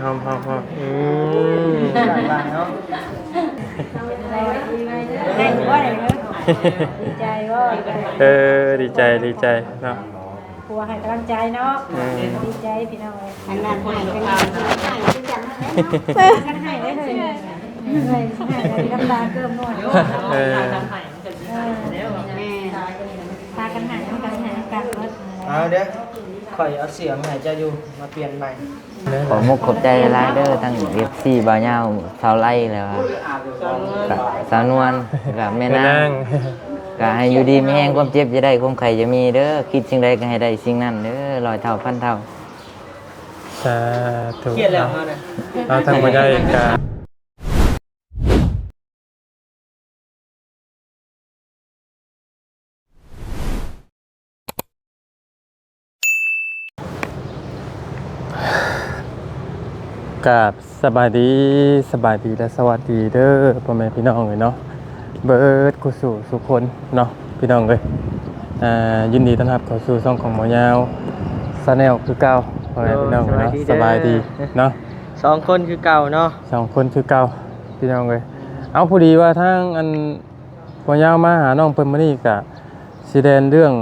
หอมหอมหอมเนาะได้ว่าอะไรเนาะดีใจว่า ดีใจดีใจเนาะ ครัวให้กำลังใจเนาะดีใจพี่น้องอันนั้นให้กันให้ได้เลยให้น้ำตาเกิมหน่อยพากันหายน้ำกันหายกันรถเอาเด้อข่อยเอาเสียงหายใจอยู่มาเปลี่ยนใหม่ ขอมุกขอบใจหลายเด้อทั้ง FC บ่าวเหย้าชาวไร่แล้วกับสาวนวลกับแม่นางก็ให้อยู่ดีมีแห้งความเจ็บจะได้ความไข่จะมีเด้อคิดสิ่งใดก็ให้ได้สิ่งนั้นเด้อร้อยเท่าพันเท่า สาธุ เครียดแล้วนะ เราทำมาได้กันกับสบายดีและสวัสดีเด้อพ่อแม่พี่น้องเลยเนาะเบิร์ดกุสู่สุคนเนาะพี่น้องเลยยินดีต้อนรับเข้าสู่ช่องของหมอยาวซาแนลคือเก่าพ่อแม่พี่น้องเลยเนาะสบายดีเนาะ 2 คนคือเก่าเนาะ 2 คนคือเก่าพี่น้องเลยเอาพอดีว่าทางอันหมอยาวมาหาน้องเพิ่นมื้อนี้ก็สิแดนเรื่อง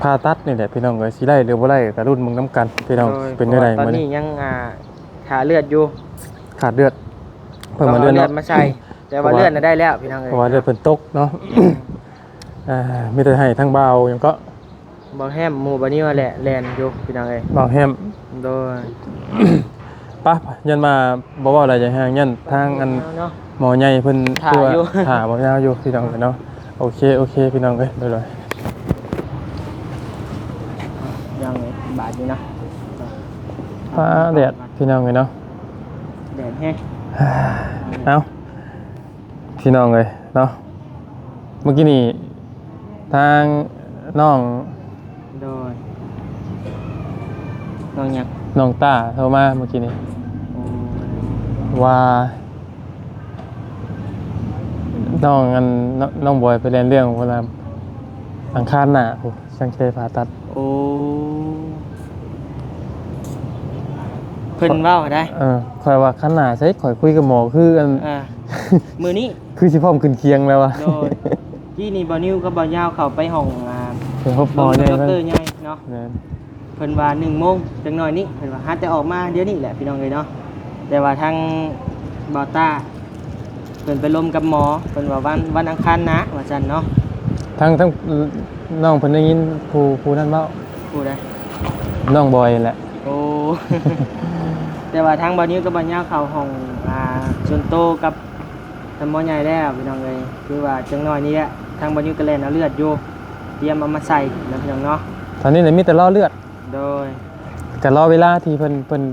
ผ่าตัดนี่แหละพี่น้องเลยสิไล่หรือบ่ไล่ก็รุ่นมึงน้ำกันพี่น้องเป็นจังได๋ ตอน มื้อ นี้ นี้ ยังขาเลือดอยู่ ขาดเลือดเพิ่นมาเลือด เลือ เนาะ ดมาใส่แต่ว่าเลือดน่ะได้แล้วพี่น้องเอ้ เพราะว่าเลือดเพิ่นตกเนาะมีแต่ให้ทั้งเบาหยังก็ บ่แฮมหมู่บ่นี้ว่าแหละแลนอยู่พี่น้องเอ้ย เบาแฮม โดย ป่ะยันมาบ่เว้าอะไรจะแฮงยันทางอัน เนาะ หมอใหญ่เพิ่น ถ่าอยู่ ถ่าบ่ยาวอยู่พี่น้องเนาะโอเคพี่น้องเอ้ยเลย ยังไงบาดอยู่นะ ฟ้าแดดพี่น้องเอ้ยเนาะ แดดแห้ง เอ้าพี่น้องเอ้ยเนาะเมื่อกี้นี่ทางน้อง โดยน้องหยัง น้องต้าโทรมาเมื่อกี้นี่ โอ้ ว่าน้องอันน้องบอยไปเรียนเรื่องเวลาอังคารหน้าโหช่างเคผ่าตัด โอ้เพิ่นเว้าได้ คอยว่าขนาดใช้คอยคุยกับหมอคืออัน มื้อนี้ คือสิพร้อมขึ้นเคียงแล้วว่ะ โดยที่นี่บ่นิวกับบ่ยาวเข้าไปห้องเป็นพบหมอใหญ่ ด เพิ่น รใหญ่เนาะเพิ่นว่า1 โมงจังหน่อยนี้เพิ่นว่าหาแต่ออกมาเดี๋ยวนี้แหละพี่น้องเอ้ยเนาะแต่ว่าทางบ่ต้าเพิ่นไปลมกับหมอเพิ่นว่าวันอังคารนะว่าซั่นเนาะ ทั้งน้องเพิ่นได้ยินผู้นั้นเว้า พูดได้ น้องบอยนั่นแหละ โอ้ แต่ว่าทางบ่นิวกับบ่ยาวเข้าห้องส่วนโตกับทำหมอใหญ่แล้วพี่น้องเอ้ยคือว่าจังหน่อยนี้แหละทางบ่นิวก็แล่นเอาเลือดอยู่เตรียมเอามาใส่นะพี่น้องเนาะ ตอนนี้เนี่ยมีแต่รอเลือด โดย ก็รอเวลาที่เพิ่น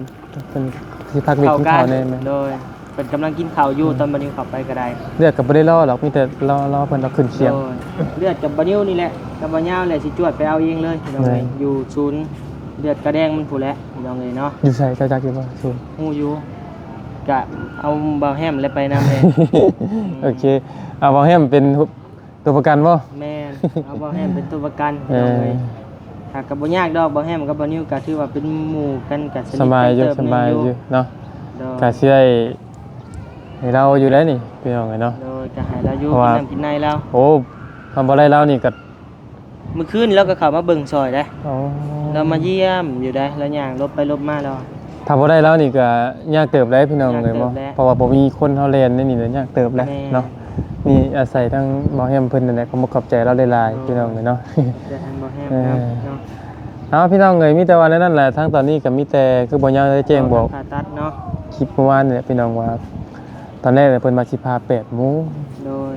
สิพักวิกกินข้าวได้มั้ย โดยเป็นกำลังกินข้าวอยู่ตอนบ่นิวเข้าไปก็ได้ เลือดก็บ่ได้รอหรอกมีแต่รอเพิ่นเอาขึ้นเคียง โดยเลือดกับบ่นิวนี่แหละกับบ่ยาวแหละสิจวดไปเอาเองเลยพี่น้องเอ้ยอยู่ศูนย์เลือดกระแดงมันผู้นแหละพี่น้องเอ้ยเนาะ อยู่ไสเจ้าจักอยู่บ่ซูน ฮู้อยู่กะเอาเบาแฮมเลยไปนำเลย โอเคเอาบ่ให้มันเป็นตัวประกันบ่ แม่นเอาเบาแฮมเป็นตัวประกันพี่น้องเอ้ยถ้าก็บ่ยากดอกเบาแฮมกับบ่นิวก็ถือว่าเป็นหมู่กันก็สนิท สบายอยู่ กัน สบายอยู่เนาะ โดย ก็สิได้ให้เราอยู่ได้นี่พี่น้องเอ้ยเนาะ โดยก็ให้เราอยู่ เพราะ กิ ว่า นน้ำกินในแล้ว โอ้ทำบ่ได้แล้วนี่ก็ เมื่อคืนเราก็เข้ามาเบิ่งซอยได้ อ๋อ เรามาเยี่ยมอยู่ได้แล้วย่างลบไปลบมาแล้ว ทำบ่ได้แล้วนี่ก็ยากเติบได้พี่น้องเลยบ่ ยากเติบแล้ว เพราะว่าบ่มีคนเฮาเล่นในนี่เลยยากเติบแล้ว แม่ เนาะมีอาศัยทั้งหมอแฮมเพิ่นนั่นแหละก็บ่ขอบใจเราหลายๆพี่น้องเลยเนาะ เดี๋ยวทางเบาแฮม เออ เนาะ เอาพี่น้องเอ้ยมีแต่ว่านั่นแหละทั้งตอนนี้ก็มีแต่คือบ่ยาวได้แจ้งบอก ผ่าตัดเนาะ คลิปเมื่อวานนี่แหละพี่น้องว่าตอนแรกเนี่ยเพิ่นมาสิพา8 โมง โดย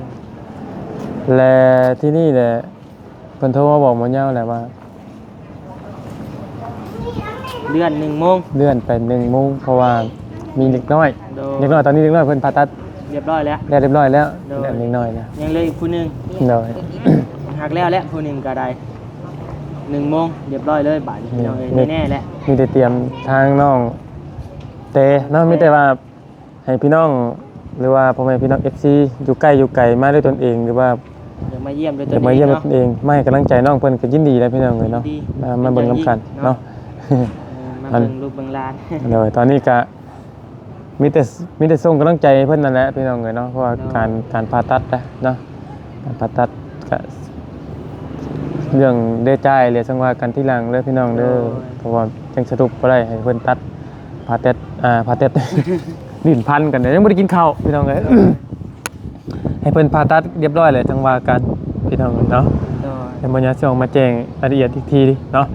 และที่นี่แหละเพิ่นโทรมาบอกหมอยาวแหละว่า เดือน1 โมง เลื่อนไป1 โมงเพราะว่ามีเด็กน้อย โด เด็กน้อยตอนนี้เด็กน้อยเพิ่นผ่าตัด เรียบร้อยแล้ว ได้เรียบร้อยแล้ว โดย แล้วเด็กน้อยนะ ยังเหลยอีกผู้หนึง โดย หักแล้วและผู้หนึงก็ได้1 โมงเรียบร้อยเลยบาดนี้พี่น้องเอ้ยแน่ๆแล้ว มีแต่เตรียมทางน้องเตเนาะมีแต่ว่าให้พี่น้องหรือว่าพ่อแม่พี่น้อง FC อยู่ใกล้อยู่ไกลมาด้วยตนเองหรือว่า เดี๋ยวมาเยี่ยมด้วยตั จะ ว มา เอง เยี่ยม เนาะ ตนเองมาให้กำลังใจน้องเพิ่นก็ยินดีแล้วพี่น้องเลยเนาะ ดี มาเบิ่งนํกันเนาะ มา เบิ่งลูกเบิ่งหลาน เลยตอนนี้ก็มีแต่ส่งกำลังใจให้เพิ่นนั่นแหละพี่น้องเอ้ยเนาะเพราะว่าการผ่าตัดนะเนาะการผ่าตัดก็เรื่องเด้อจ่ายเลยสังว่ากันที่หลังเด้อพี่น้องเด้อเพราะว่าจังสรุปบ่ได้ให้เพิ่นตัดผ่าตัด ลิ้นพันกันเด้ยังบ่ได้กินข้าวพี่น้องเอ้ย ให้เพิ่นผ่าตัดเรียบร้อยเลยจังว่ากันพี่น้องเอ้ยเนาะ โดย เดี๋ยวบ่ยาสิออกมาแจ้งรายละเอียดอีกทีเนาะ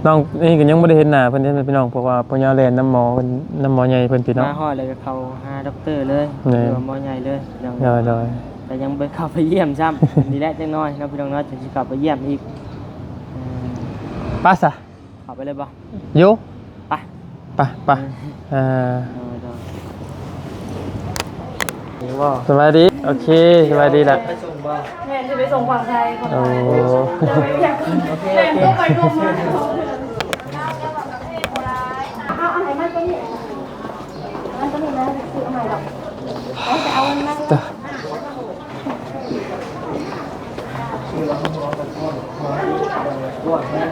น้องนี่ก็ยังบ่ได้เห็นหน้าเพิ่นเด้พี่น้องเพราะว่าพ่อยาแลนน้ำหมอเพิ่นน้ำหมอใหญ่เพิ่นพี่น้อง มาฮอดเลยก็เข้าหาด็อกเตอร์เลย นี่ หรือว่าหมอใหญ่เลยพี่น้อง ได้ แต่ยังไปเข้าไปเยี่ยมซ้ำ นี่แหละจังน้อยเนาะพี่น้องเนาะจะสิเข้าไปเยี่ยมอีกป้าซะ เข้าไปเลยบ่ อยู่ ไป ไปอ่า นี่ว่า สวัสดีโอเคสวัสดีล่ะ ไปส่งบ่ แม่จะไปส่งฝั่งไทยคน โอ้ โอเค แม่ต้องไปรวมมาเอาอะไรมาตัวนี้มันตัวนี้นะซื้อเอาใหม่หรอกจะเอามันมา ร่วงนะ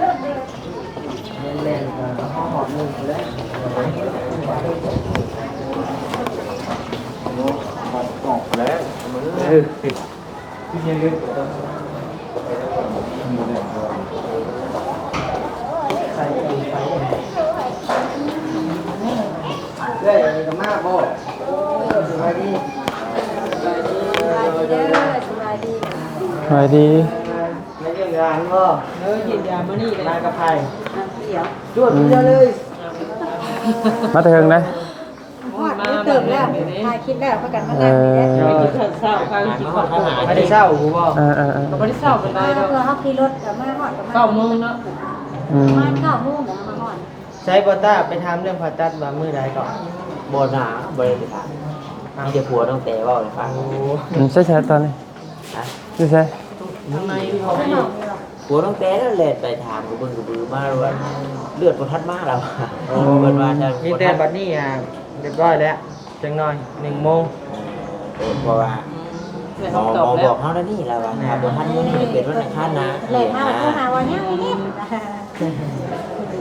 เล่นๆก็หอมนึงแล้วกล่องแล้วที่ยังลึกใส่ไปเรื่อยกับมาบ่สบายดี สบายดี สวัสดี ไม่เรื่องงานบ่ยินยามานี่มากับไผ่ เดี๋ยว จวดเดียวเลย มาเถิงนะ หอดเติมแล้วถ่ายคลิปแล้วประกันมาแล้วนี่แหละ ไม่ได้เศร้าหูบ่ ไม่ได้เศร้าเป็นไรเพื่อเขาขี่รถกับมาหอดกับมา9 โมงเนาะมา9 โมงเดี๋ยวมาหอด ใช้บอต้าไปทำเรื่องผ่าตัดว่ามือใดก่อน บนหนาบริษัทมีแต่ผัวต้องแต่ว่าเลยฟัง ใช่ตอนนี้ใช่ ข้างใน ข้างนอกนี่หรอ ผัวต้องแต่แล้วแหละไปถามกับเบิ้งกับบือมาว่าเลือดประทัดมากแล้วเบิ้งว่าจะ มีแต่บัดนี้เรียบร้อยแล้วจังหน่อย1 โมง เพราะว่าหมอบอกเขาแล้วนี่แล้วว่าถ้าประทัดมื้อนี้เป็นวันอังคารนะ เลยมาโทรหาว่าเนี่ยนี่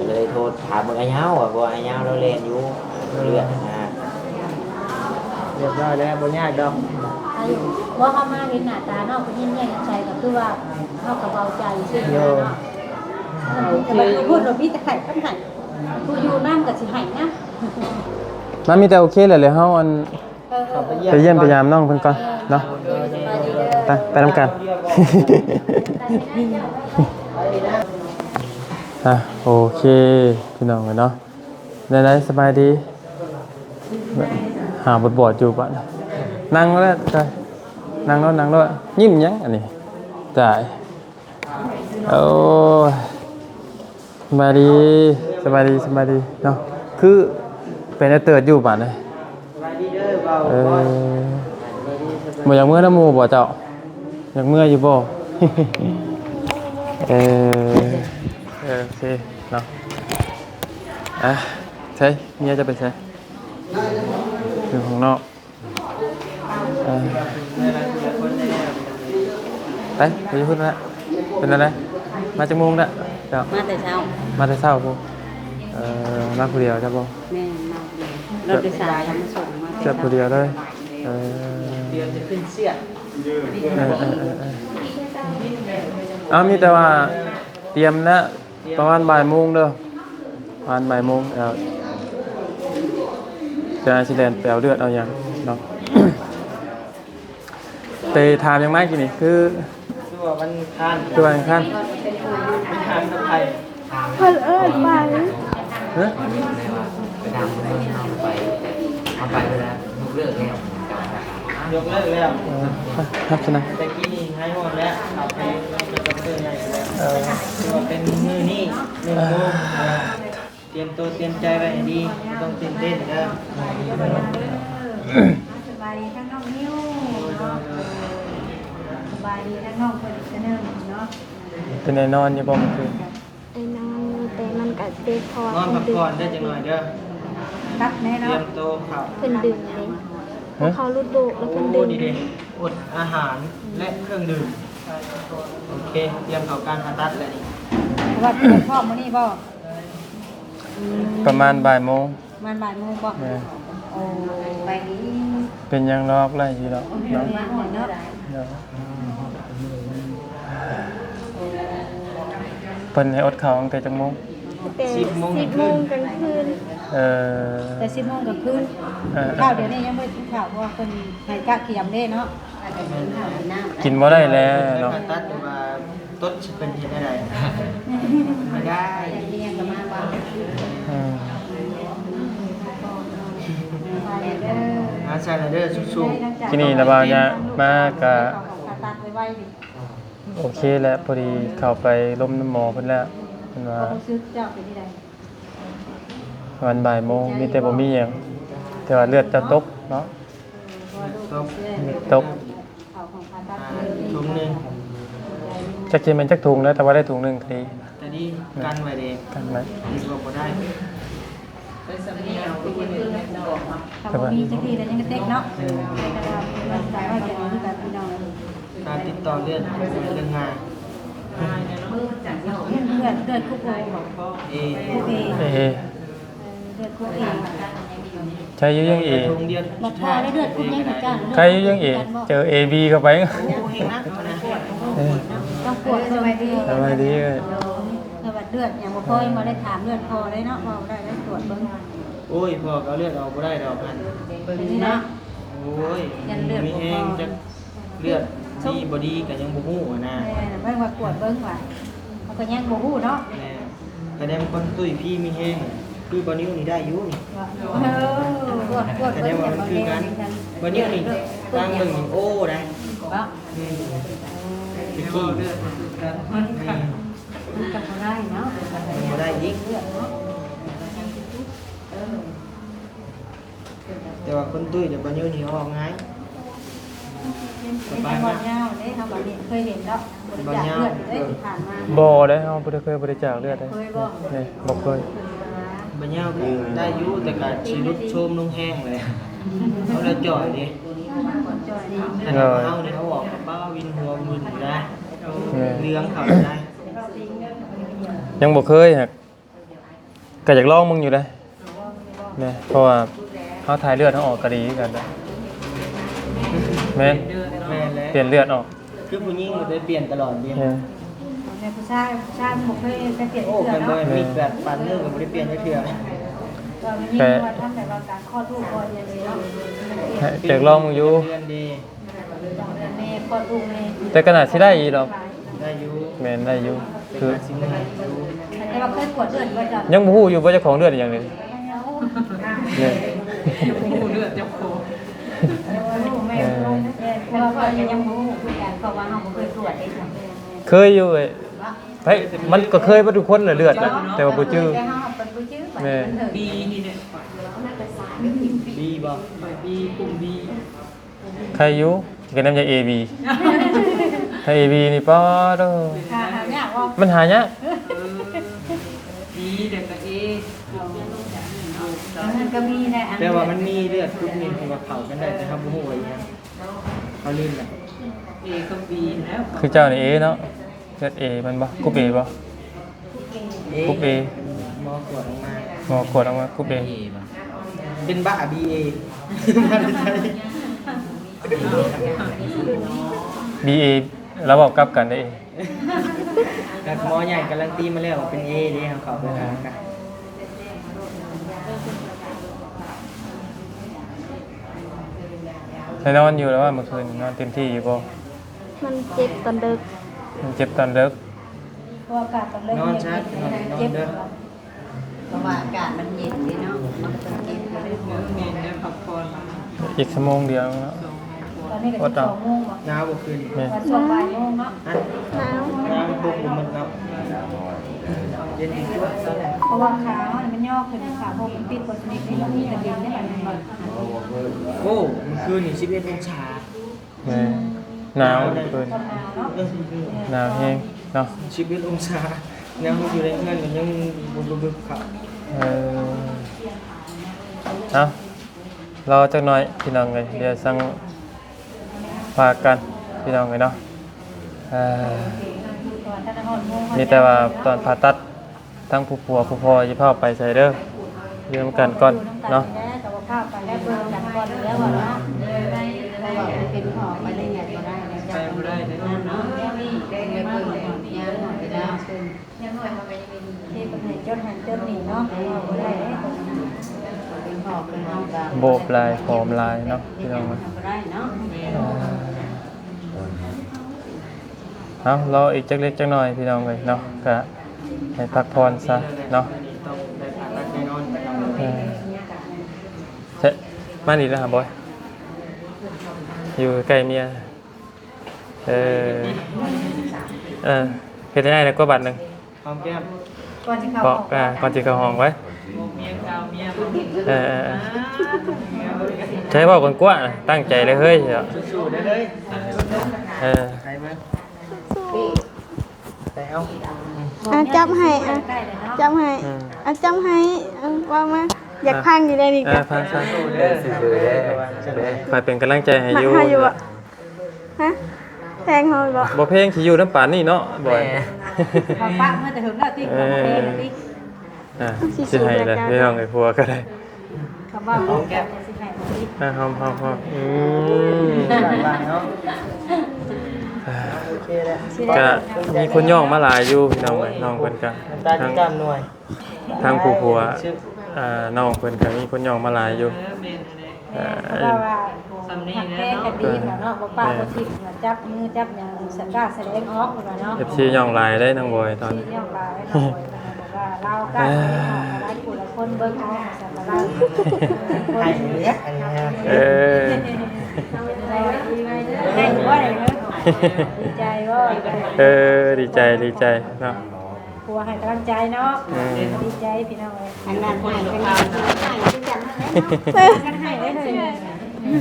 เลยโทรถามมึงไอ้เงาอ่ะว่าไอ้เงาเราเล่นอยู่เลือดนะ เรียบร้อยแล้วบ่ยากดอก ว่าเขามาเห็นหน้าตาเนาะเป็นแย่งใจก็คือว่าเขากับเบาใจซึ่งเนาะแต่บางทีพูดเราพี่จะไข่ต้องไข่กูอยู่น้ำกับสิไห่นะ มันมีแต่โอเคเลยเฮาอัน เข้าไป ไปเยี่ยมพยายามน้องเพิ่นก่อนเนาะไปนำกัน โอเคพี่น้องเนาะได้สบายดีหาบทอยู่ป่ะนั่งแล้วใช่นั่งแล้วยิ้มยังอันนี้จ่ายโอ้สบายดีเนาะคือเป็นเติร์ดอยู่ป่ะเนี่ย ไปดีเด้อเบา บ่อยากเมื่อน้ำหมูบ่เจ้าอยากเมื่ออยู่บ่ โอเคเนาะใช่เมียจะไปใช่อยู่ข้างนอกไปอยู่พุ่นละเป็นอะไรมาจากมุงละเจ้า มาแต่เช้า มาแต่เช้าพวกมาผู้เดียวจ้ะบ่ แม่มาเราไปสายมาส่งมา เจ้าผู้เดียวเลยเตรียมจะขึ้นเสีย มีแต่ว่าเตรียมนะประมาณบ่ายโมงเด้อประมาณบ่ายโมงจะสิแลนไปเอาเลือดเอาหยังเนาะ ไปถามยังไงกินนี่คือตัวมันคัน ตัวอังคัน ไปทางกับไผ่ เพิ่นเอิ้นไป เฮ้ย ไปทำไปเอาไปเวลาลูกเลิกแล้ว ยกเลิกแล้ว ครับชนะ แต่กี้นี่ให้หมดแล้วเอาไปเราจะต้องเจอใหญ่แล้วตัวเป็นมือนี่1 โมงเตรียมตัวเตรียมใจไว้ให้ดีไม่ต้องตื่นเต้นเด้อ สบายดีทั้งน้องนิ้วเนาะสบายดีทั้งน้องเพิ่นจะเนิ่มเนาะ เป็นไงนอนอยู่บ่เมื่อคืน ไปนอนแต่มันก็เจ็บคอน อนพักผ่อนได้จังหน่อยเด้อ รับแน่ เตรี เนาะ ยมตัวเข้า เป็นดึงเลยเขารุดโบกแล้วเป็นดึง ดีๆอดอาหารและเครื่องดื่มโอเคเตรียมเข้าการผ่าตัดเลย ว่าพ่อมื้อนี้บ่ ประมาณบ่ายโมง มันบ่ายโมงบ่ แม่ โอ้ไปนี้ เป็นหยังลอกไล่อยู่ดอกเนาะ มาหน่อยเนาะ เนาะเพิ่นให้อดข้าวตั้งแต่จังโมง แต่10 โมงกลางคืน เออ แต่10 โมงกลางคืน เออ ข้าวเดี๋ยวนี้ยังไม่กินข้าวเพราะว่าเพิ่นให้กะเกียมเด้เนาะข้าวน้ำ กินบ่ได้แล้วเนาะ ผ่าตัดแต่ว่าต้นสิเป็นเฮ็ดได้ไม่ได้ เรียนกันมาว่า อืม มาแล้วเด้อ อาใส่ละเด้อสู้ ที่นี่นะบ่าวเนี่ยมาก็ ตัดไว้ดิ โอเคแล้วพอดีเข้าไปล้มน้ำหมอเพิ่นแล้วเพิ่นว่า เขาซื้อเจ้าเป็นที่ใด วันบ่ายโมงมีแต่บ่มีหยังแต่ว่าเลือดจะตกเนาะ ตก เขาของผ่าตัด ถุงหนึง จักสิแม่นจักถุงแล้วแต่ว่าได้ถุงหนึงก็ดี แต่นี่กันไว้เด้ กันไว้ ดีกว่าบ่ได้ ถ้าบ่มีจักทีแล้วยังก็เต็กเนาะแต่ว่ามันสายว่าจะมีแบบพี่น้อง การติดต่อเรื่องง่าย เลือดคุกโอบอก เอ คุกเอ เอ เลือดคุกเอ ใช้อยู่ยังเอ ถุงเดียว บัดพอได้เลือดคุกยังจ้า ใครอยู่ยังเอเจอ AB เข้าไป โอ้เฮงนักนะ เออ ต้องปวดสบายดี สบายดีเอ้ย สวัสดีเลือดอย่างบ่พอมาได้ถามเลือดพอได้เนาะพอได้ตรวจเบิ่ง โอ้ยพอก็เลือดออกบ่ได้ดอกอัน เป็นนี่เนาะ โอ้ยมีแห้งจักเลือดดีบ่ดีก็ยังบ่ฮู้อะนะ เบิ่งว่าปวดเบิ่งว่าเขาก็ยังบ่ฮู้เนาะ แม่คะแนนคนตุ้ยพี่มีแห้งคือบ่นิ้วนี่ได้อยู่นี่ ปวด คะแน เบิ่ น ง ว่ามันคือกันบ่นิ้วนี่ตั้งเบิ่งนี่โอ้ได้ บ่ ตะกี้เลือด มันก็บ่ได้เนาะ บ่ได้อีกแต่ว่าคนตุ้ยเดี๋ยวบ่นิ้วนี่ออกง่าย เป็นบ่ยาวเด้เฮาบ่เคยเห็นเนาะบริจาคเลือดได้ผ่านมา บ่ได้เฮาบ่ได้เคยบริจาคเลือดได้ เคยบ่ นี่บ่เคย บ่ยาวก็ได้อยู่แต่ก็สิลุดโชมลงแห้งเลยเขาเลยจ่อยดิ จอยนี่ อันนี้เฮานี่เขาบอกกับป้าวินหัวมึนอยู่ได้เลี้ยงเขาได้ ยังบ่เคยฮะก็อยากลองมึงอยู่เด้นี่เพราะว่าเฮาถ่ายเลือดเฮาออกก็ดีคือกันเด้อแม่น แม่นแล้ว เปลี่ยนเลือดออก คือผู้หญิงมันได้เปลี่ยนตลอดเดียว เออ ในผู้ชายบ่เคยไปเปลี่ยน โอ้ เสื้อ เป็นบ่ เนาะ มีแบบปันเรื่องก็บ่ได้เปลี่ยนได้เทื่อ ก็มีว่าทำแต่ว่าการคลอดลูกก่อนอย่างนี้เนาะ อยากลองมึงอยู่ เดือนดี แม่คลอดลูกแม่ แต่ขนาดสิได้อีหรอก ได้อยู่ แม่นได้อยู่ เป็น คือ สิมื้ออยู่ แต่ว่าเคยปวดเลือดบ่จ้ะ ยังบ่ฮู้อยู่ว่าเจ้าของเลือดอีหยังนี่นี่ ลูกแม่ลูกเพราะว่ายังบ่ฮู้คือกันเพราะว่าเฮาบ่เคยตรวจได้จ้ะ เคยอยู่เอ้ยไผมันก็เคยบ่ทุกคนแหละเลือดน่ะแต่ว่าบ่จื้อ แต่เฮาเป็นบ่จื้อไป แม่ ดีบ่ ใครอยู่ก็นำยา AB ถ้า AB นี่ปอเด้อ ค่ะเนี่ยว่า มันหายาก มันก็มีได้อัน แต่ว่ามันมีเลือดกรุ๊ปนี้ที่ว่าเข้ากันได้แต่เฮาบ่ฮู้ว่าอีหยังเขาลืมแหละ คือเจ้านี่ A เนาะเลือด A มันบ่กรุ๊ป A บ่กรุ๊ป A หมอกวดออกมา หมอกดออกมากรุ๊ป A เป็นบ้า BA มาได้ BA แล้วบอกกลับกันได้ A แต่หมอใหญ่การันตีมาแล้วว่าเป็น A เด้เขาเข้าไปหากัน ใช้นอนอยู่แล้วว่าเมื่อคืนนอนเต็มที่อยู่บ่ มันเจ็บตอนดึก มันเจ็บตอนเลิก เพราะอากาศตอนเริ่ม นอนชัดนอน เจ็บ เด้อ เพราะว่าอากาศมันเย็นนี่เนาะมันก็เจ็บเลย อีกชั่วโมงเดียวเนาะ ตอนนี้ก็12:00นบ่ หนาวบ่คืน แม่ วันช่วงบ่ายโมงเนาะ ฮะ หนาว หนาวพวกมันเนาะเย็นอีกว่าตอนแรก เพราะว่าขามันย่อขึ้นขาเพราะมันปิดกว่าชนิดนี้มันมีแต่เย็นได้แบบนี้ โอ้มันคืนนี่11องศา แม่หนาวเกิน ความหนาวเนาะ หนาวแห้งเนาะ 11องศาแนวอยู่ในเงินก็ยังบึบๆครับ เอารอจักหน่อยพี่น้องเลยเดี๋ยวสั่งพากันพี่น้องเลยเนาะมีแต่ว่าตอนผ่าตัดท ทั้งผู้ผัวผู้พ่อจะพาไปใส่เด้อเรื่องกันก่อนเนาะ กับว่าข้าวไปแล้วเบิ่งกันก่อนแล้วว่าเนาะเป็นหอมอะไรอย่างเงี้ยก็ได้นะจ๊ะเนาะแค่นี้เบิ่งก่อนยามหน่อยไปแล้วซึ่งยังหน่อยมาเป็นที่เป็นให้จดหันจดนี่เนาะบ่ได้เป็นหอมเป็นเฮาก็ โบกลายหอมลายเนาะพี่น้อง บ่ได้เนาะ เอารออีกจักเล็กจักน้อยพี่น้องเลยเนาะก็ให้พักผ่อนซะเนาะ ต้องได้ผ่านรักแน่นอนไปทำ เช่มาดีแล้วครับบอยอยู่ใกล้เมียเฮ็ดได้แล้วก็บัตรหนึ่ง หอมแก้ม ก่อนจะเข้า ก่อนจะเข้าห้องไว้ เมียเก่าเมีย ใช้บอกคนกว้างตั้งใจเลยเฮ้ยเดี๋ยว สู้ๆได้เลย ไปเบิ่งไปเอา จับให้จับให้จับให้ว่ามาอยากพังอยู่ได้นี่กัน พังซะ สิเด้อ คอยเป็นกำลังใจให้ มา อยู่ ให้อยู่อะฮะแทงเขาบ่ บ่เพลงที่อยู่น้ำป่านนี่เนาะบ่อย ป้าเมื่อแต่ถึงแล้วที่ของเพลงนี่ สิให้เลยพี่น้องไอ้ผัวก็ได้ คำว่าของแก้วสิให้นี่ หอมบ้านเนาะโอเคแล้ว ก็มีคนย่องมาหลายอยู่พี่น้องเอ้ยน้องเพิ่นก็ ตาดีตามหน่วย ทางผู้ผัวน้องเพิ่นก็มีคนย่องมาหลายอยู่ ว่าสำนีแม่ก็ดีเนาะบ่ป้าบ่ทิพย์จับมือจับหยังสักกาแสดงออกเนาะ FC ย่องหลายได้นางบอยตอนนี้ ที่ย่องลายน้อยบอกว่าเรากล้าแสดงออกหลายผู้ละคนเบิ่งเอาสักละ ให้เนี้ยอันนี้ฮะ ได้บ่ได้เนาะดีใจบ่ ดีใจเนาะ กลัวให้กำลังใจเนาะดีใจพี่น้องอันนั้นให้กันให้ได้เลย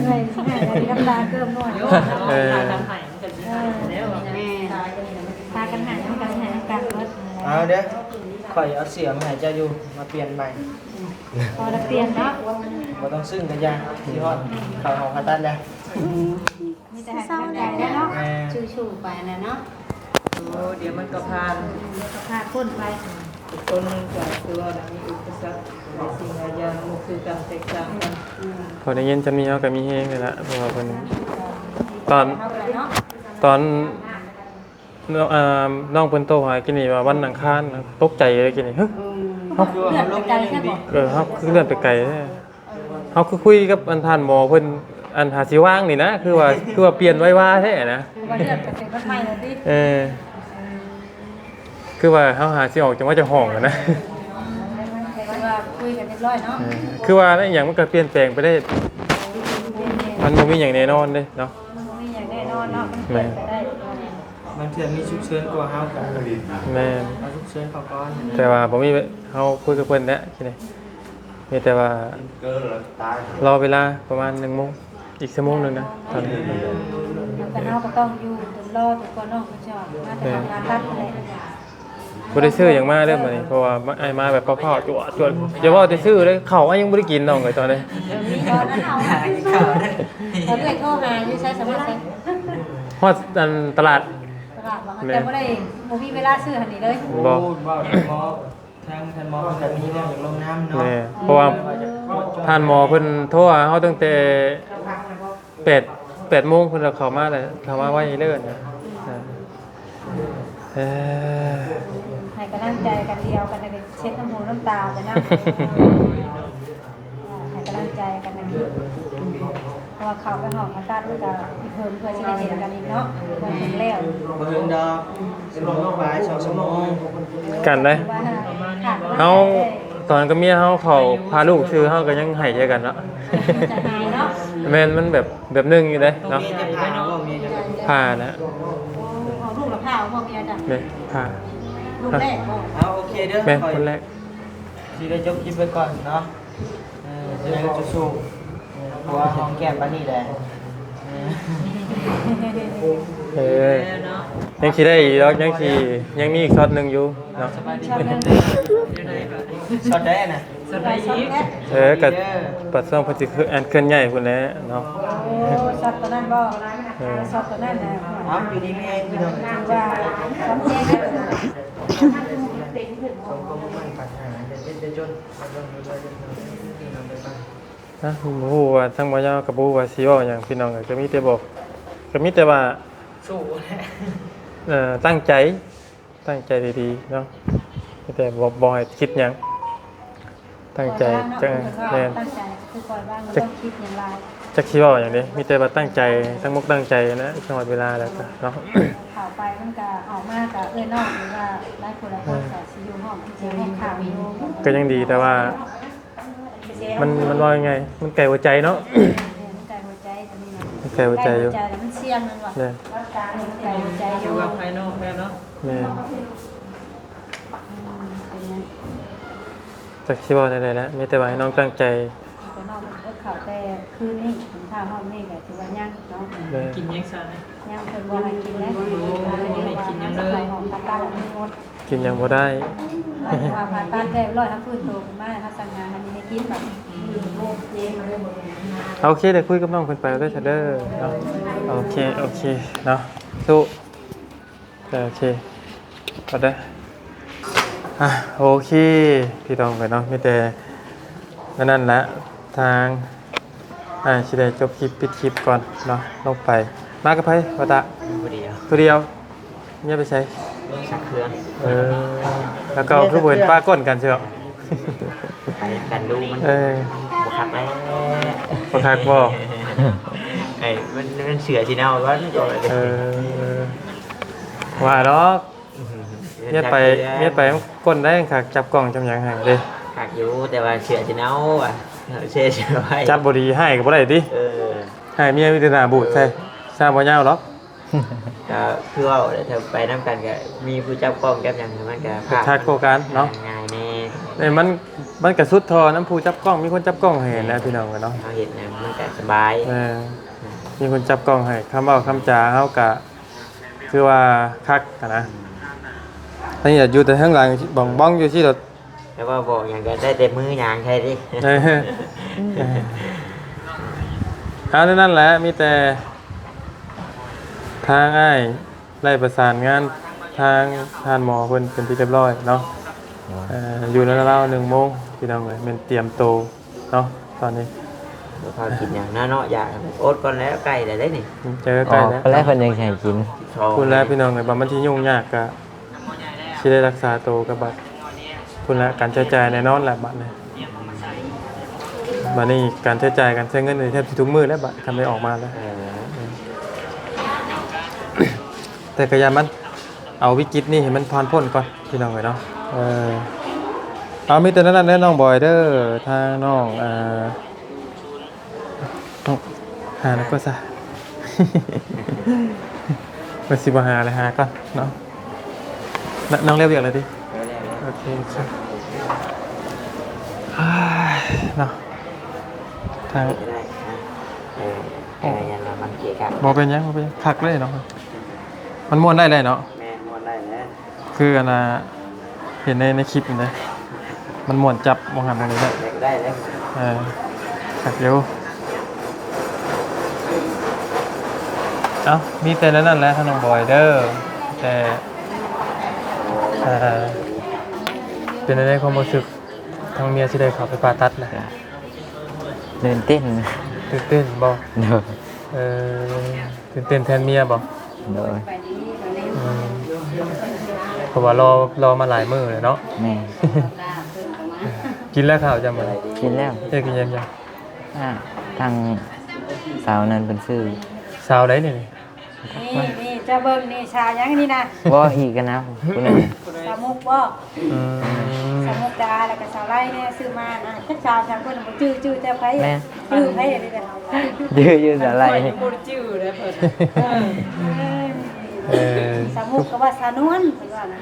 ให้น้ำตาเกิมหน่อยตากันหายน้ำกันหายน้ำกันรถ เอาเด้อข่อยเอาเสียมาให้เจ้าอยู่มาเปลี่ยนใหม่ พอเราเปลี่ยนเนาะ บ่ต้องซึ้งกันยาที่ฮอดเข้าห้องผ่าตัดแล้ว มีแต่ให้กำลังใจเนาะชูๆไปนะเนาะ โอ้เดี๋ยวมันก็ผ่าน พาคนไป ทุกคนก็คือว่ามีอุปสรรคในสิ่งหลายอย่างมันคือการแตกต่างกัน พอได้ยินจะมีเอากับมีเฮงเลยละเพราะว่าเพิ่นตอน เอาไปเนาะ ตอนน้องเพิ่นโตหากินนี่ว่าวันอังคารตกใจเลยกินนี่เฮ้ย เลือดไปไกลแค่บอก เฮาคือเลื่อนไปไกลแท้เฮาคือคุยกับอันท่านหมอเพิ่นอันหาสิว่างนี่นะคือว่าเปลี่ยนไว้ว่าแท้นะ คือว่าเลือดไปเป็นรถไฟเลยสิ คือว่าเฮาหาสิออกจังว่าจะห้องอะนะ คือว่าคุยกันเรียบร้อยเนาะ คือว่าแล้วอย่างมันก็เปลี่ยนแปลงไปได้มันบ่มีหยังแน่นอนเด้เนาะ มันไม่อย่างแน่นอนเนาะมันเปลี่ยนไปได้ บางเทื่อมีฉุกเฉินกว่าเฮากัน แม่น เอาฉุกเฉินเข้าก่อน แต่ว่าผมมีเขาคุยกับเพื่อนแล้วทีนี้มีแต่ว่ารอเวลาประมาณ1 โมงอีก1 ชั่วโมงนึงนะตอนนี้ แต่เราก็ต้องอยู่จนรอจนกว่าน้องเขาจะออกมาแต่ทำงานรัดเลย บ่ได้ซื้ออย่างมากเด้อมื้อนี้เพราะว่าไอ้มาแบบเผาๆจวดอย่าว่าแต่ซื้อเลยข้าวยังบ่ได้กินน้องเลยตอนนี้ มีตอนนั้นเอาเขาเลยโทรหาอยู่ใช้สมัครเซ็น ฮอดอันตลาด ตลาดบอกแต่ไม่ได้ผมมีเวลาซื้อหันนี้เลย บ่ บ่หมอทางท่านหมอเพิ่นก็มีเรื่องจากลงน้ำเนาะ แม่เพราะว่าท่านหมอเพิ่นโทรหาเฮาตั้งแต่8 โมงเพิ่นก็เข้ามาแล้วเข้ามาไว้เลิศนะให้กำลังใจกันเดียวกันในเช็ดน้ำหูน้ำตาไปนะให้กำลังใจกันนะเพราะว่าเขาไปหอมมาตัดแล้วก็เพิ่มเพื่อที่จะเห็นกันอีกเนาะเพิ่มถึงแล้ว บ่ถึงดอกชั่วโมงกว่า2 ชั่วโมง กันได้ เฮาตอนกับเมียเฮาเขาพาลูกซื้อเฮาก็ยังให้ใจกันเนาะ จะหายเนาะ แม่นมันแบบนึงอยู่เด้เนาะ มีจะผ่าบ่มีจะ ผ่านะ เอาลูกกับข้าวพ่อเมียจ้ะ แม่ผ่า ลูกแรกบอก เอาโอเคเด้อ แม่คนแรก สิได้จบคลิปไว้ก่อนเนาะจะได้จะสู้เพราะว่าห้องแก้มปานนี้แหละ ยังสิได้อีกดอกยังมีอีกช็อตหนึงอยู่เนาะ สบายดีเป็นช็อตได้น่ะ สบายดี ก็ปัดซ่อมเพิ่นสิคืออันเคลื่อนใหญ่พุ่นแหละเนาะ โอ้ช็อตตัวนั้นบ่ช็อตตัวนั้นนะ เอาอยู่ดีไม่ให้พี่น้อง ว่าทำแจ้ง จนเบิ่งเรื่อยๆนำไปบ้าง นะบ่ฮู้ว่าทั้งบ่ยาวกับบ่ฮู้ว่าสิเว้าหยังพี่น้องก็มีแต่บอกก็มีแต่ว่า สู้แหละ ตั้งใจดีๆเนาะมีแต่บ่ให้คิดหยังตั้งใจจังแม่น ตั้งใจคือคอยบ้างมันต้องคิดอย่างไร จักสิเว้าหยังเด้มีแต่ว่าตั้งใจทั้งมุกตั้งใจนะตลอดเวลาแล้วก็เนาะ ข่าวไปมันก็ออกมากกับเอ้ยนอกหรือว่าได้คนละคนแต่ซีอูห้องที่เจอห้องข่าวอยู่ ก็ยังดีแต่ว่ามันว่ายังไงมันไกลหัวใจเนาะ มันไกลหัวใจตอนนี้นะ มันไกลหัวใจอยู่ แล้วมันเสี่ยงนั่นว่ะ เนี่ย มันไกลหัวใจอ อยู่ ยู่กับภายนอกแม่เนาะ แม่น เป็นไง จักสิเว้าได้แล้วมีแต่ว่าให้น้องตั้งใจ แต่นอกมันก็ข่าวแต่คืนนี้ถึงข้าวห้องนี่ก็ถือว่ายังเนาะ แม่น กินยังซ่าเลย ยังเพิ่นบ่ให้กินแล้วให้กินยังเลยของตาตาไม่งด กินหยังบ่ได้ ว่าผ่าตัดได้ร้อยทั้งพื้นโตขึ้นมาถ้าสั่งงานอันนี้ให้กินแบบเย็นเลย โอเคเดี๋ยวคุยกับน้องเพิ่นไปแล้วเด้อเด้อเนาะโอเคเนาะสู้โอเคก็ได้โอเคพี่ต้องไปเนาะมีแต่นั่นแหละทางสิได้จบคลิปปิดคลิปก่อนเนาะลงไปมากับไผว่าตะ ผู้เดียว ตัวเดียวเนี่ยไปใช้ ชักเครื่อง แล้วก็คือเห็นป้าก้นกันเชียว ไปกันดูมัน เออ บ่คักแล้ว บ่คักบ่ ไอ้มันเสือสิเนาว่ามันก็เลย ว่าดอกเนี่ยไปก้นได้คักจับกล้องจำหยังให้เด้ คักอยู่แต่ว่าเสือสิเนาอ่ะเสือไว้ จับบ่ดีให้ก็บ่ได้ติ ให้เมียมีแต่หน้าบูดใช่ทราบบ่ยาวหรอก ก็คือว่าถ้าไปนํกันก็มีผู้จับกล้องแก๊บหยังมันก็ ชัดโคกันเนาะ ง่ายแน่ นี่มันก็สุดทอน้ำผู้จับกล้องมีคนจับกล้องให้นะพี่น้องเนาะ เฮาเฮ็ดเนี่ยมันก็สบาย มีคนจับกล้องให้คำเว้าคำจาเฮาก็คือว่าคักอะนะอันนี้อยู่แต่ข้างหลังบ้องอยู่ที่รถ แล้วว่าบอกหยังก็ได้แต่มือย่างใช่ดิ เอานั่นแหละมีแต่ทางอ้ายไล่ประสานงานทางหมอเพิ่นเป็นที่เรียบร้อยเนาะอยู่ในราวๆ1 โมงพี่น้องเอ้ยเป็นเตรียมโตวเนาะตอนนี้ บ่พากินหยังนะเนาะอยากอดก่อนแล้วใกล้แล้วได้นี่ เจอใกล้แล้ว แล้วเพิ่นยังสิให้กิน คุณแล้วพี่น้องเอ้ยบ่มันที่ยุ่งยากก็สิได้รักษาตัวกับบัดคุณแล้วการใช้จ่ายแน่นอนแหละบัดนี้บัดนี้การใช้จ่ายการใช้เงินนี่แทบสิทุกมื้อแล้วบัดทำได้ออกมาแล้ว แต่ก็อย่ามันเอาวิกฤตนี่ให้มันผ่านพ้นก่อนพี่น้องเอ้ยเนาะเอามีแต่นั้นน้องบอยเด้อทางน้องต้องหาแล้วก็ซะ มาสิบ่หาอะไรหาก่อนเนาะน้องเรียกอะไรดิโอเคครับเนาะทาง ได้ยันละมันเกะกะ บ่เป็นหยังคักเลยเนาะมันม่วนได้เลยเนาะ แม่นวดได้แล้ว คืออันน่ะเห็นในคลิปนี่นะมันม่วนจับมองหันตรงนี้แหละ ได้แล้ว ขัดเร็วเอ้ามีแต่นั่นแหละท่านน้องบอยเด้อแต่เป็นในความรู้สึกทางเมียที่ได้เขาไปผ่าตัดนะ ตื่นเต้น ตื่นเต้นบ่ เด้อ ตื่นเต้นแทนเมียบ่ เด้อ ไปนี้ไปนี้ เพราะว่ารอมาหลายมื้อเลยเนาะ แม่ ลาเพิ่นเข้ามา กินแล้วข้าวจำบ่ได้ กินแล้ว กินยัง ทางสาวนั้นเป็นชื่อ สาวได้นี่ นี่เจ้าเบิ่งนี่ชายังนี่นะ บ่อีกกันนะผู้นั้น สามุกบ่ อืม สามุกดาแล้วก็สาวไร่เนี่ยซื้อมาจักชาจังเพิ่นบ่จื้อแต่ไผจื้อไผนี่แหละ ยืดอะไร สามุกก็ว่าสานวนเพิ่นว่าน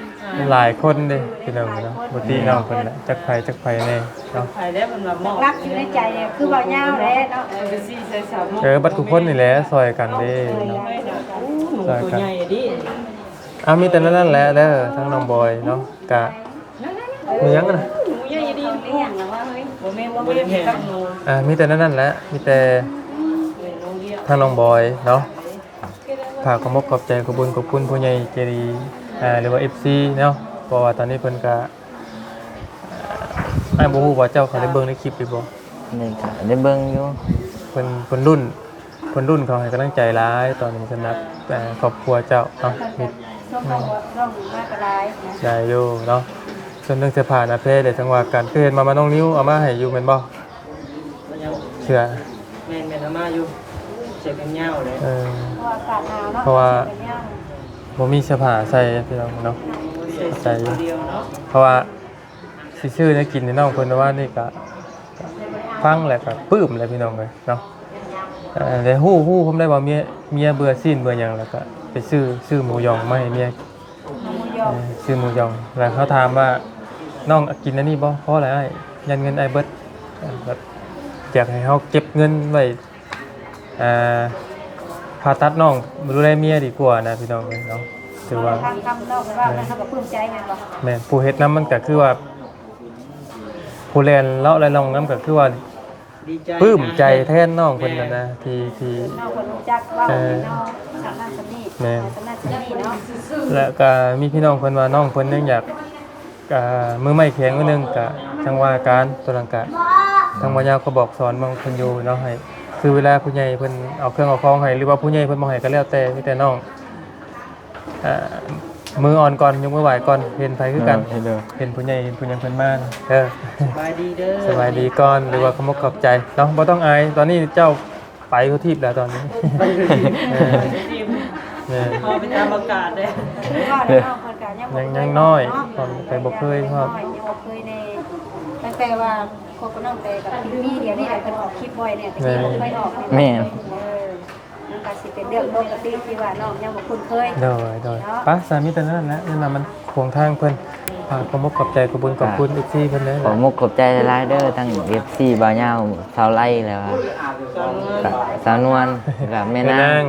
ะ หลายคนเด้พี่น้องเนาะบ่ตีน้องเพิ่นน่ะจักไผแน่เนาะ ภายได้มันแบบมอง รักอยู่ในใจเนี่ยคือว่ายาวแหละเนาะ ไปซี่ใส่สาวมอง บัดทุกคนนี่แหละซอยกันเด้เนาะ หนูตัวใหญ่ดิ มีแต่นั่นแหละเด้อทั้งน้องบอยเนาะกะมีหยังกันนะ หนูใหญ่ดิ เลี้ยงแล้วว่าเฮ้ย บ่แม่บ่ได้แพงหนู มีแต่นั่นแหละมีแต่ทางน้องบอยเนาะฝากความขอบใจขอบคุณผู้ใหญ่ใจดีหรือว่า FC เนาะเพราะว่าตอนนี้เพิ่นก็ ไอ้บ่ฮู้ว่าเจ้าเขาได้เบิ่งในคลิปหรือบ่ นี่ก็ได้เบิ่งอยู่ เพิ่นรุ่นเขาให้กำลังใจร้ายตอนนี้สำหรับครอบครัวเจ้าเนาะมี ช่วงร่องมากระไรนะ ได้อยู่เนาะส่วนเรื่องเสื้อผ้าหน้าเพศเดี๋ยวจังหวะการเห็นมาน้องนิ้วเอามาให้อยู่แม่นบ่เสื้อ แม่นๆเอามาอยู่เสื้อกันยาวเลย เออ เพราะอากาศหนาวเนาะ เพราะว่า เป็นย่าง บ่มีเสื้อผ้าใส่พี่น้องเนาะ ใส่ตัวเดียวเนาะ เพราะว่าสิชื่อได้กินในน้องเพิ่นว่านี่ก็ฟังแล้วก็ปลื้มเลยพี่น้องเลยเนาะแต่ฮู้ผมได้ว่าเมียเบื่อซีนเบื่อหยังแล้วก็ไปซื้อหมูยองมาให้เมีย หมูยอ ซื้อหมูยองแล้วเขาถามว่าน้องกินอันนี้บ่เพราะอะไรอ้ายยันเงินไอ้เบิดแบบอยากให้เขาเก็บเงินไว้ผ่าตัดน้องดูแลเมียดีกว่านะพี่น้องเนาะถือว่า ทางคำเล่ากันว่ามันเขาก็ปลื้มใจไงบ่ แม่นผู้เฮ็ดน้ำมันก็คือว่าผู้แลนเลาะและลองน้ำก็คือว่า ดีใจ ปลื้มใจแทนน้องเพิ่นนั่นนะที่ นอกคนรู้จักว่าพี่น้องสามนั่นสนี่ แม่ สามนั่นสนี่เนาะ และก็มีพี่น้องเพิ่นว่าน้องเพิ่นยังอยากมือไม้แข็งมื้อนึงก็จังว่าการตัวลังกะทางบ่ยาวก็บอกสอนบางเพิ่นอยู่เนาะให้คือเวลาผู้ใหญ่เพิ่นเอาเครื่องเอาของให้หรือว่าผู้ใหญ่เพิ่นบ่ให้ก็แล้วแต่มีแต่น้องมืออ่อนก่อนยกมือไหวก่อนเห็นไผคือกันเห็นผู้ใหญ่เห็นผู้หยังเพิ่นมาเด้อ สบายดีเด้อ สบายดีก่อนหรือว่าขมกขอบใจเนาะบ่ต้องอายตอนนี้เจ้าไปทุกทีแล้วตอนนี้เออ พอไปตามอากาศเลย ว่าเดี๋ยวน้องคนกันยังน้อยตอนไปบ่เคยครับ ยังบ่เคยในตั้งแต่ว่าคบกับน้องแต่กับพี่มีเดี๋ยวนี้เพิ่นออกคลิปบ่อยเนี่ยแต่กี้บ่เคยออกมันก็สิเป็นเรื่องปกติที่ว่าน้องยังบ่คุ้นเคย โดยปะสามีแต่นั้นแหละนี่น่ะมันขวงทางเพิ่นฝากขมกขอบใจขอบคุญขอบคุณอีกทีเพิ่นเลย ขอมุกขอบใจหลายๆเด้อทั้ง FC บ่าวยาวชาวไร่แล้วครับก็สาวนวลกับแม่นาง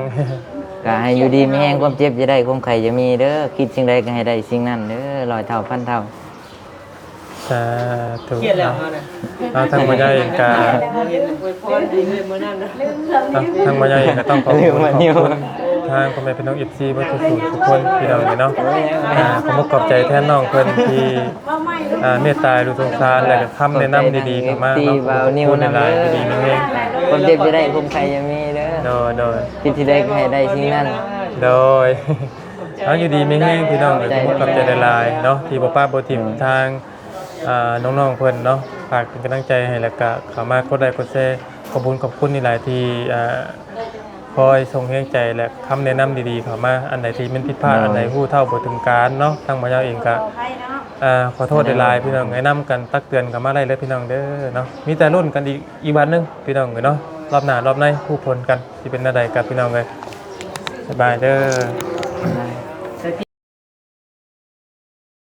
ก็ให้อยู่ดีมีแห้งความเจ็บจะได้ความไข่จะมีเด้อคิดสิ่งใดก็ให้ได้สิ่งนั้นเด้อร้อยเท่าพันเท่า สาธุ เครียดแล้วเฮาน่ะ เอาทางบ่ใหญ่เองก็ เห็นอวยพรดีเลยมื้อนั้นนะ ทางบ่ใหญ่เองก็ต้องขอบคุณทางพ่อแม่พี่น้อง FC บ่ทุกคนพี่น้องเนาะขมกขอบใจแทนน้องเพิ่นที่เมตตาดูสงสารแล้วก็คำแนะนำดีๆเข้ามา ตี เนาะ เบานิ้ว ใน นำ หลาย เด้อ ดีมีแรง ความเจ็บจะได้ความไข่จะมีเด้อ โดย คิดที่ใดก็ให้ได้สิ่งนั้น โดยเอาอยู่ดีไม่แห้งพี่น้องขอบกับใจหลายๆเนาะที่บ่ป้าบ่ทิ่มทางน้องๆเพิ่นเนาะฝากเป็นกำลังใจให้แล้วก็เข้ามากดไลค์กดแชร์ขอบคุณนี่หลายที่คอยส่งแรงใจและคำแนะนำดีๆเข้ามาอันไหนที่มันผิดพลาดอันไหนฮู้เท่าบ่ถึงการเนาะทางบ่ยาวเองก็ขอโทษหลายๆพี่น้องแนะนำกันตักเตือนกันมาได้เลยพี่น้องเด้อเนาะมีแต่รุ่นกันอีกวันนึงพี่น้องเนาะรอบหน้ารอบในผู้ผลกันสิเป็นหน้าใดกับพี่น้องเลยสบายเด้อ